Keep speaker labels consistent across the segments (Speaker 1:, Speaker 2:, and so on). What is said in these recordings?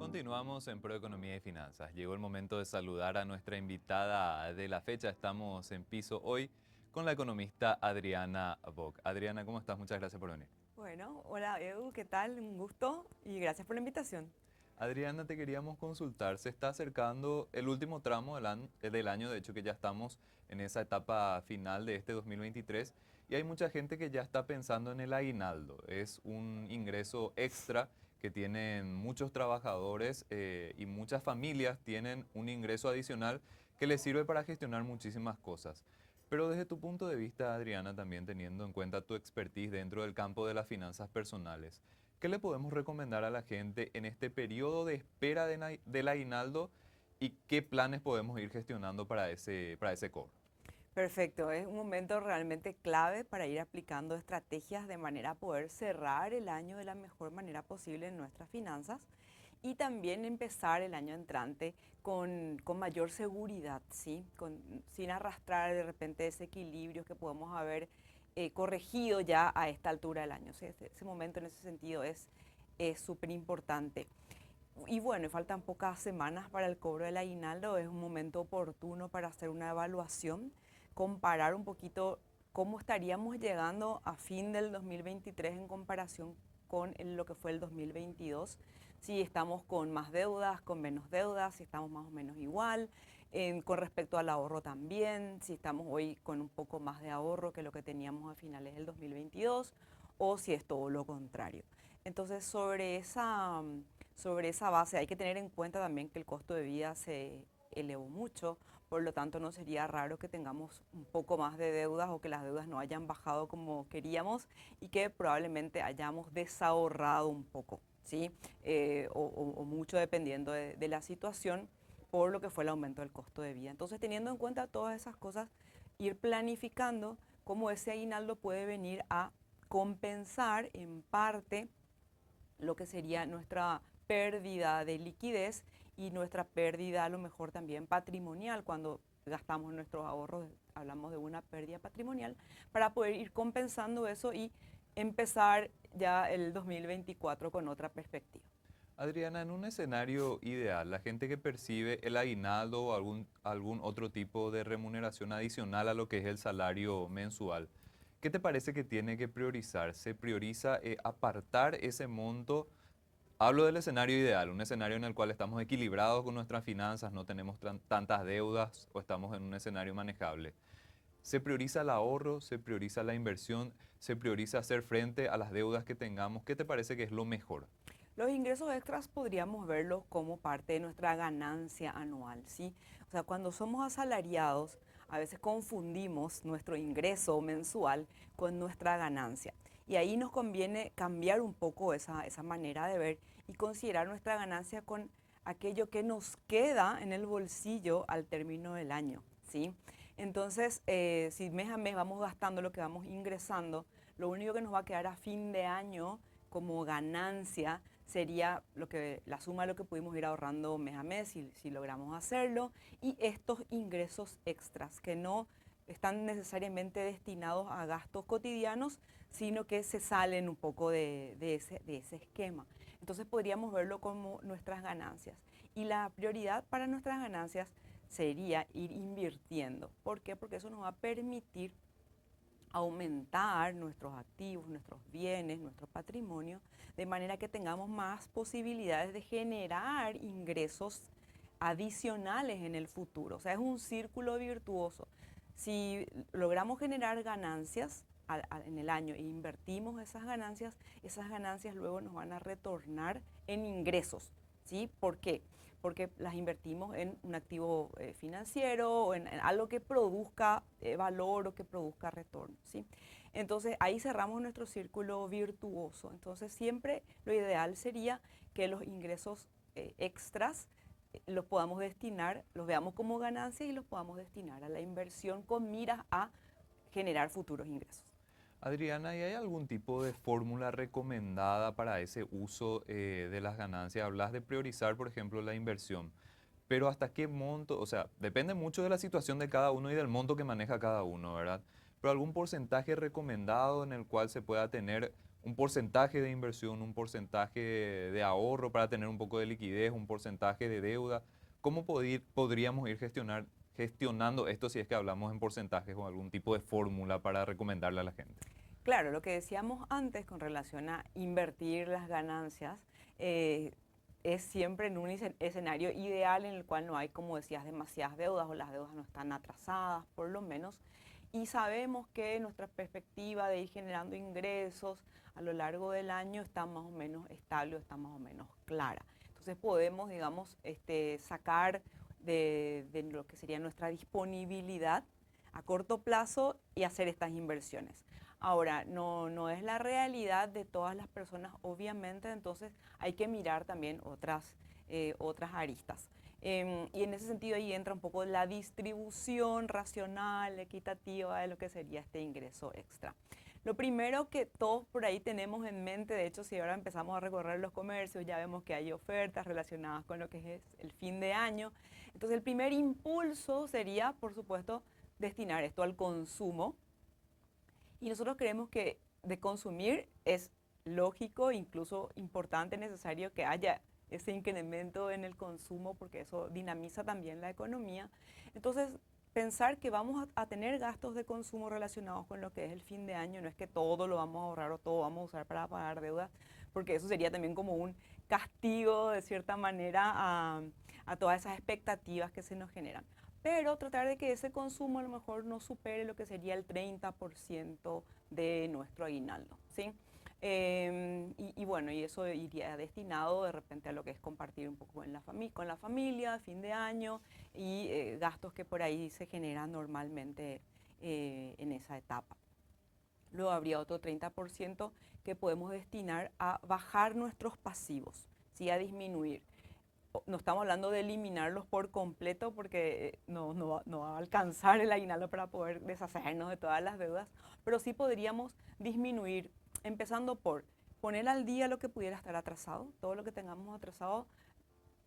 Speaker 1: Continuamos en Proeconomía y Finanzas. Llegó el momento de saludar a nuestra invitada de la fecha. Estamos en piso hoy con la economista Adriana Bock. Adriana, ¿cómo estás? Muchas gracias por venir.
Speaker 2: Bueno, hola Edu, ¿qué tal? Un gusto y gracias por la invitación.
Speaker 1: Adriana, te queríamos consultar. Se está acercando el último tramo del año, de hecho que ya estamos en esa etapa final de este 2023 y hay mucha gente que ya está pensando en el aguinaldo. Es un ingreso extra que tienen muchos trabajadores y muchas familias tienen un ingreso adicional que les sirve para gestionar muchísimas cosas. Pero desde tu punto de vista, Adriana, también teniendo en cuenta tu expertise dentro del campo de las finanzas personales, ¿qué le podemos recomendar a la gente en este periodo de espera del aguinaldo y qué planes podemos ir gestionando para ese cobro?
Speaker 2: Perfecto, es un momento realmente clave para ir aplicando estrategias de manera a poder cerrar el año de la mejor manera posible en nuestras finanzas y también empezar el año entrante con mayor seguridad, ¿sí? Sin arrastrar de repente desequilibrios que podemos haber corregido ya a esta altura del año. ¿Sí? Ese momento en ese sentido es súper importante. Y bueno, faltan pocas semanas para el cobro del aguinaldo, es un momento oportuno para hacer una evaluación, comparar un poquito cómo estaríamos llegando a fin del 2023 en comparación con lo que fue el 2022, si estamos con más deudas, con menos deudas, si estamos más o menos igual, con respecto al ahorro también, si estamos hoy con un poco más de ahorro que lo que teníamos a finales del 2022 o si es todo lo contrario. Entonces, sobre esa base hay que tener en cuenta también que el costo de vida se elevó mucho, por lo tanto no sería raro que tengamos un poco más de deudas o que las deudas no hayan bajado como queríamos y que probablemente hayamos desahorrado un poco, ¿sí? O mucho dependiendo de la situación por lo que fue el aumento del costo de vida. Entonces, teniendo en cuenta todas esas cosas, ir planificando cómo ese aguinaldo puede venir a compensar en parte lo que sería nuestra pérdida de liquidez y nuestra pérdida a lo mejor también patrimonial cuando gastamos nuestros ahorros, hablamos de una pérdida patrimonial, para poder ir compensando eso y empezar ya el 2024 con otra perspectiva.
Speaker 1: Adriana, en un escenario ideal, la gente que percibe el aguinaldo o algún otro tipo de remuneración adicional a lo que es el salario mensual, ¿qué te parece que tiene que priorizar? ¿Se prioriza apartar ese monto? Hablo del escenario ideal, un escenario en el cual estamos equilibrados con nuestras finanzas, no tenemos tantas deudas o estamos en un escenario manejable. ¿Se prioriza el ahorro? ¿Se prioriza la inversión? ¿Se prioriza hacer frente a las deudas que tengamos? ¿Qué te parece que es lo mejor?
Speaker 2: Los ingresos extras podríamos verlos como parte de nuestra ganancia anual, ¿sí? O sea, cuando somos asalariados, a veces confundimos nuestro ingreso mensual con nuestra ganancia. Y ahí nos conviene cambiar un poco esa manera de ver y considerar nuestra ganancia con aquello que nos queda en el bolsillo al término del año, ¿sí? Entonces, si mes a mes vamos gastando lo que vamos ingresando, lo único que nos va a quedar a fin de año como ganancia sería la suma de lo que pudimos ir ahorrando mes a mes, si logramos hacerlo, y estos ingresos extras que no están necesariamente destinados a gastos cotidianos, sino que se salen un poco de ese esquema. Entonces podríamos verlo como nuestras ganancias. Y la prioridad para nuestras ganancias sería ir invirtiendo. ¿Por qué? Porque eso nos va a permitir aumentar nuestros activos, nuestros bienes, nuestro patrimonio, de manera que tengamos más posibilidades de generar ingresos adicionales en el futuro. O sea, es un círculo virtuoso. Si logramos generar ganancias en el año e invertimos esas ganancias luego nos van a retornar en ingresos. ¿Sí? ¿Por qué? Porque las invertimos en un activo financiero o en algo que produzca valor o que produzca retorno. ¿Sí? Entonces ahí cerramos nuestro círculo virtuoso. Entonces siempre lo ideal sería que los ingresos extras los podamos destinar, los veamos como ganancias y los podamos destinar a la inversión con miras a generar futuros ingresos.
Speaker 1: Adriana, ¿y hay algún tipo de fórmula recomendada para ese uso de las ganancias? Hablas de priorizar, por ejemplo, la inversión, pero ¿hasta qué monto? O sea, depende mucho de la situación de cada uno y del monto que maneja cada uno, ¿verdad? Pero algún porcentaje recomendado en el cual se pueda tener un porcentaje de inversión, un porcentaje de ahorro para tener un poco de liquidez, un porcentaje de deuda. ¿Cómo podríamos ir gestionando esto si es que hablamos en porcentajes o algún tipo de fórmula para recomendarle a la gente?
Speaker 2: Claro, lo que decíamos antes con relación a invertir las ganancias, eh, es siempre en un escenario ideal en el cual no hay, como decías, demasiadas deudas o las deudas no están atrasadas, por lo menos. Y sabemos que nuestra perspectiva de ir generando ingresos a lo largo del año está más o menos estable o está más o menos clara. Entonces podemos, digamos, sacar de lo que sería nuestra disponibilidad a corto plazo y hacer estas inversiones. Ahora, no es la realidad de todas las personas, obviamente, entonces hay que mirar también otras aristas. Y en ese sentido ahí entra un poco la distribución racional, equitativa de lo que sería este ingreso extra. Lo primero que todos por ahí tenemos en mente, de hecho, si ahora empezamos a recorrer los comercios, ya vemos que hay ofertas relacionadas con lo que es el fin de año. Entonces, el primer impulso sería, por supuesto, destinar esto al consumo. Y nosotros creemos que de consumir es lógico, incluso importante, necesario que haya ese incremento en el consumo porque eso dinamiza también la economía. Entonces, pensar que vamos a tener gastos de consumo relacionados con lo que es el fin de año, no es que todo lo vamos a ahorrar o todo vamos a usar para pagar deudas, porque eso sería también como un castigo de cierta manera a todas esas expectativas que se nos generan. Pero tratar de que ese consumo a lo mejor no supere lo que sería el 30% de nuestro aguinaldo, ¿sí? Y bueno, y eso iría destinado de repente a lo que es compartir un poco con la familia, fin de año y gastos que por ahí se generan normalmente en esa etapa. Luego habría otro 30% que podemos destinar a bajar nuestros pasivos, ¿sí? A disminuir. No estamos hablando de eliminarlos por completo porque no va a alcanzar el aguinaldo para poder deshacernos de todas las deudas, pero sí podríamos disminuir, empezando por poner al día lo que pudiera estar atrasado, todo lo que tengamos atrasado,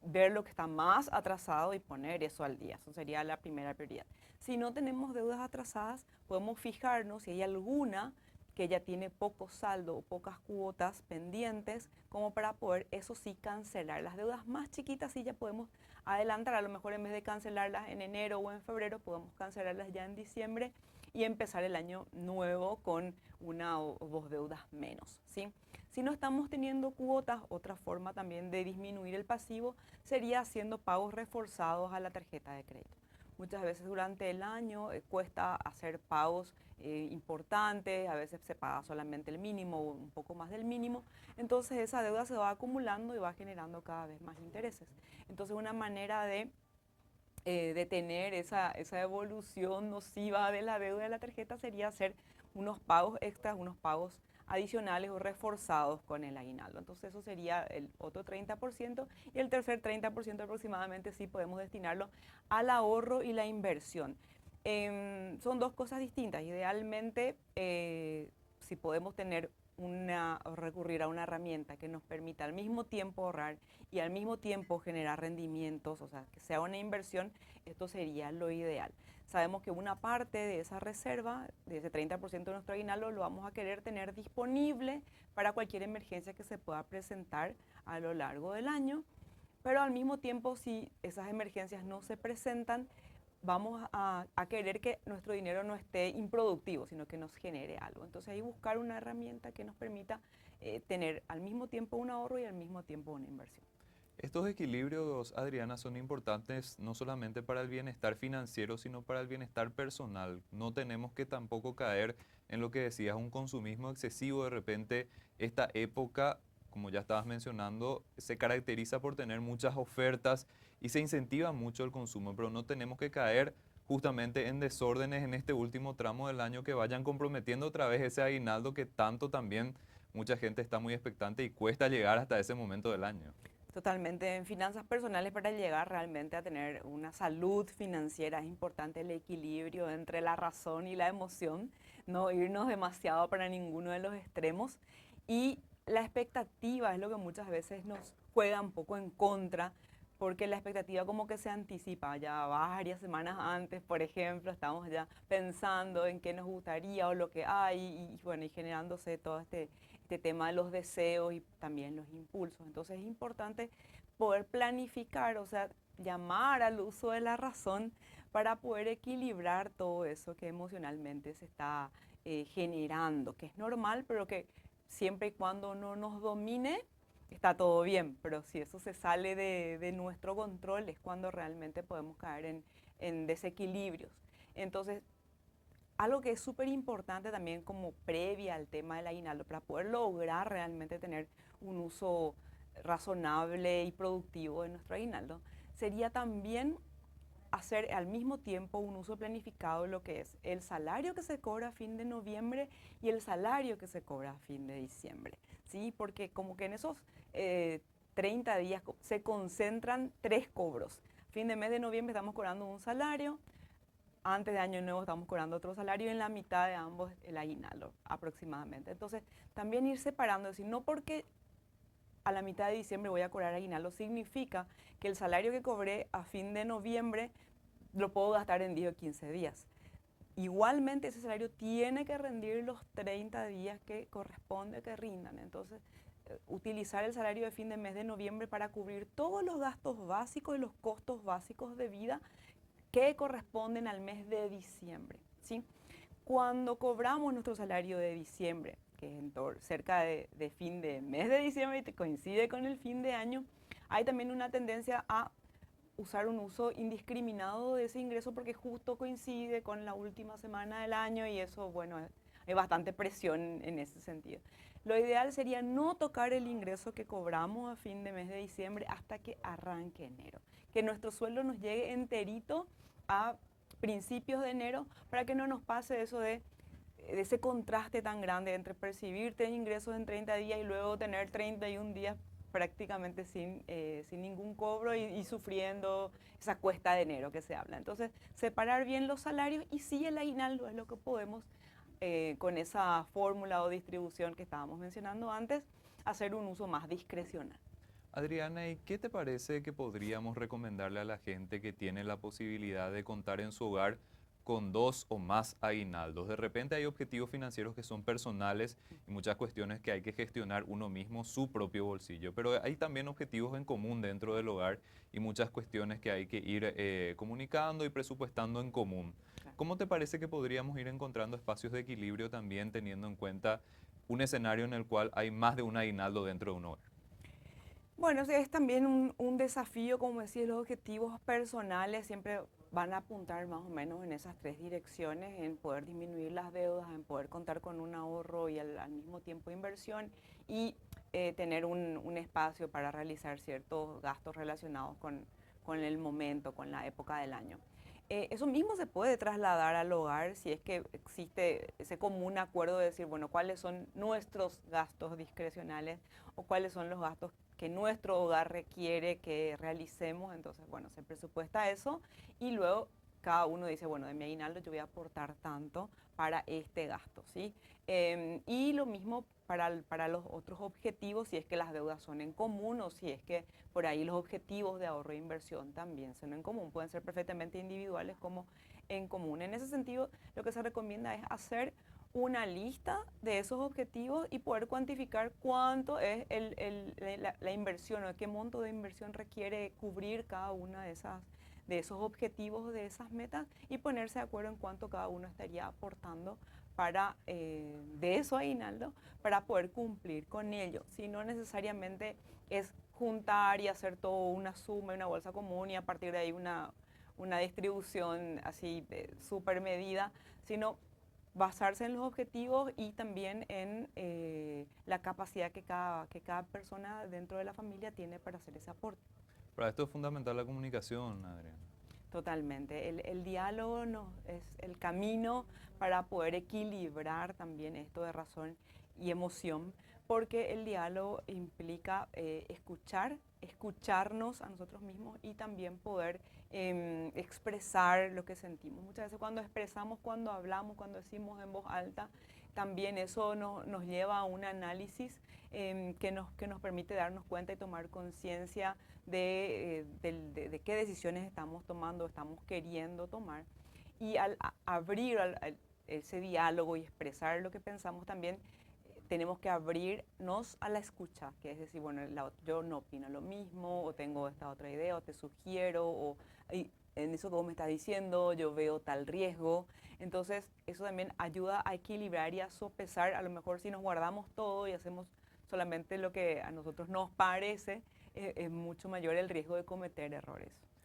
Speaker 2: ver lo que está más atrasado y poner eso al día. Eso sería la primera prioridad. Si no tenemos deudas atrasadas, podemos fijarnos si hay alguna que ya tiene poco saldo o pocas cuotas pendientes, como para poder, eso sí, cancelar. Las deudas más chiquitas sí ya podemos adelantar, a lo mejor en vez de cancelarlas en enero o en febrero, podemos cancelarlas ya en diciembre y empezar el año nuevo con una o dos deudas menos, ¿sí? Si no estamos teniendo cuotas, otra forma también de disminuir el pasivo sería haciendo pagos reforzados a la tarjeta de crédito. Muchas veces durante el año cuesta hacer pagos importantes, a veces se paga solamente el mínimo o un poco más del mínimo, entonces esa deuda se va acumulando y va generando cada vez más intereses. Entonces una manera de detener esa evolución nociva de la deuda de la tarjeta sería hacer unos pagos extras, unos pagos adicionales o reforzados con el aguinaldo. Entonces eso sería el otro 30% y el tercer 30% aproximadamente sí podemos destinarlo al ahorro y la inversión. Son dos cosas distintas. Idealmente, si podemos tener recurrir a una herramienta que nos permita al mismo tiempo ahorrar y al mismo tiempo generar rendimientos, o sea, que sea una inversión, esto sería lo ideal. Sabemos que una parte de esa reserva, de ese 30% de nuestro aguinaldo, lo vamos a querer tener disponible para cualquier emergencia que se pueda presentar a lo largo del año, pero al mismo tiempo, si esas emergencias no se presentan, vamos a querer que nuestro dinero no esté improductivo, sino que nos genere algo. Entonces ahí buscar una herramienta que nos permita tener al mismo tiempo un ahorro y al mismo tiempo una inversión.
Speaker 1: Estos equilibrios, Adriana, son importantes no solamente para el bienestar financiero, sino para el bienestar personal. No tenemos que tampoco caer en lo que decías, un consumismo excesivo. De repente, esta época, como ya estabas mencionando, se caracteriza por tener muchas ofertas y se incentiva mucho el consumo, pero no tenemos que caer justamente en desórdenes en este último tramo del año que vayan comprometiendo otra vez ese aguinaldo que tanto también mucha gente está muy expectante y cuesta llegar hasta ese momento del año.
Speaker 2: Totalmente. En finanzas personales, para llegar realmente a tener una salud financiera, es importante el equilibrio entre la razón y la emoción, no irnos demasiado para ninguno de los extremos. Y la expectativa es lo que muchas veces nos juega un poco en contra, porque la expectativa como que se anticipa ya varias semanas antes, por ejemplo, estamos ya pensando en qué nos gustaría o lo que hay y bueno, y generándose todo este tema de los deseos y también los impulsos. Entonces es importante poder planificar, o sea, llamar al uso de la razón para poder equilibrar todo eso que emocionalmente se está generando, que es normal, pero que siempre y cuando no nos domine, está todo bien, pero si eso se sale de nuestro control es cuando realmente podemos caer en desequilibrios. Entonces, algo que es súper importante también como previa al tema del aguinaldo, para poder lograr realmente tener un uso razonable y productivo de nuestro aguinaldo, sería también hacer al mismo tiempo un uso planificado de lo que es el salario que se cobra a fin de noviembre y el salario que se cobra a fin de diciembre, ¿sí? Porque como que en esos 30 días se concentran tres cobros. Fin de mes de noviembre estamos cobrando un salario, antes de Año Nuevo estamos cobrando otro salario y en la mitad de ambos el aguinaldo aproximadamente. Entonces, también ir separando, es decir, no porque a la mitad de diciembre voy a cobrar aguinaldo significa que el salario que cobré a fin de noviembre lo puedo gastar en 10 o 15 días. Igualmente ese salario tiene que rendir los 30 días que corresponde que rindan. Entonces, utilizar el salario de fin de mes de noviembre para cubrir todos los gastos básicos y los costos básicos de vida que corresponden al mes de diciembre, ¿sí? Cuando cobramos nuestro salario de diciembre, que es cerca de fin de mes de diciembre y coincide con el fin de año, hay también una tendencia a usar un uso indiscriminado de ese ingreso porque justo coincide con la última semana del año y eso, bueno, hay bastante presión en ese sentido. Lo ideal sería no tocar el ingreso que cobramos a fin de mes de diciembre hasta que arranque enero. Que nuestro sueldo nos llegue enterito a principios de enero para que no nos pase eso de ese contraste tan grande entre percibir ingresos en 30 días y luego tener 31 días prácticamente sin ningún cobro y sufriendo esa cuesta de enero que se habla. Entonces, separar bien los salarios y sí el aguinaldo es lo que podemos, con esa fórmula o distribución que estábamos mencionando antes, hacer un uso más discrecional.
Speaker 1: Adriana, ¿y qué te parece que podríamos recomendarle a la gente que tiene la posibilidad de contar en su hogar con dos o más aguinaldos? De repente hay objetivos financieros que son personales y muchas cuestiones que hay que gestionar uno mismo, su propio bolsillo, pero hay también objetivos en común dentro del hogar y muchas cuestiones que hay que ir comunicando y presupuestando en común. ¿Cómo te parece que podríamos ir encontrando espacios de equilibrio también teniendo en cuenta un escenario en el cual hay más de un aguinaldo dentro de un hogar?
Speaker 2: Bueno, es también un desafío, como decía, los objetivos personales siempre van a apuntar más o menos en esas tres direcciones, en poder disminuir las deudas, en poder contar con un ahorro y al mismo tiempo inversión y tener un espacio para realizar ciertos gastos relacionados con el momento, con la época del año. Eso mismo se puede trasladar al hogar si es que existe ese común acuerdo de decir, bueno, cuáles son nuestros gastos discrecionales o cuáles son los gastos que nuestro hogar requiere que realicemos. Entonces, bueno, se presupuesta eso y luego cada uno dice, bueno, de mi aguinaldo yo voy a aportar tanto para este gasto, ¿sí? Y lo mismo para los otros objetivos, si es que las deudas son en común o si es que por ahí los objetivos de ahorro e inversión también son en común. Pueden ser perfectamente individuales como en común. En ese sentido, lo que se recomienda es hacer una lista de esos objetivos y poder cuantificar cuánto es la inversión o qué monto de inversión requiere cubrir cada una de esos objetivos, de esas metas y ponerse de acuerdo en cuánto cada uno estaría aportando para, de eso aguinaldo para poder cumplir con ello. Si no necesariamente es juntar y hacer todo una suma y una bolsa común y a partir de ahí una distribución así súper medida, sino basarse en los objetivos y también en la capacidad que cada persona dentro de la familia tiene para hacer ese aporte.
Speaker 1: Para esto es fundamental la comunicación, Adriana.
Speaker 2: Totalmente. El diálogo es el camino para poder equilibrar también esto de razón y emoción, porque el diálogo implica escucharnos a nosotros mismos y también poder expresar lo que sentimos. Muchas veces cuando expresamos, cuando hablamos, cuando decimos en voz alta, también eso nos lleva a un análisis que nos permite darnos cuenta y tomar conciencia de qué decisiones estamos tomando, estamos queriendo tomar. Y al abrir ese diálogo y expresar lo que pensamos también, tenemos que abrirnos a la escucha, que es decir, bueno, yo no opino lo mismo, o tengo esta otra idea, o te sugiero, o en eso que vos me estás diciendo, yo veo tal riesgo. Entonces, eso también ayuda a equilibrar y a sopesar. A lo mejor si nos guardamos todo y hacemos solamente lo que a nosotros nos parece, es mucho mayor el riesgo de cometer errores.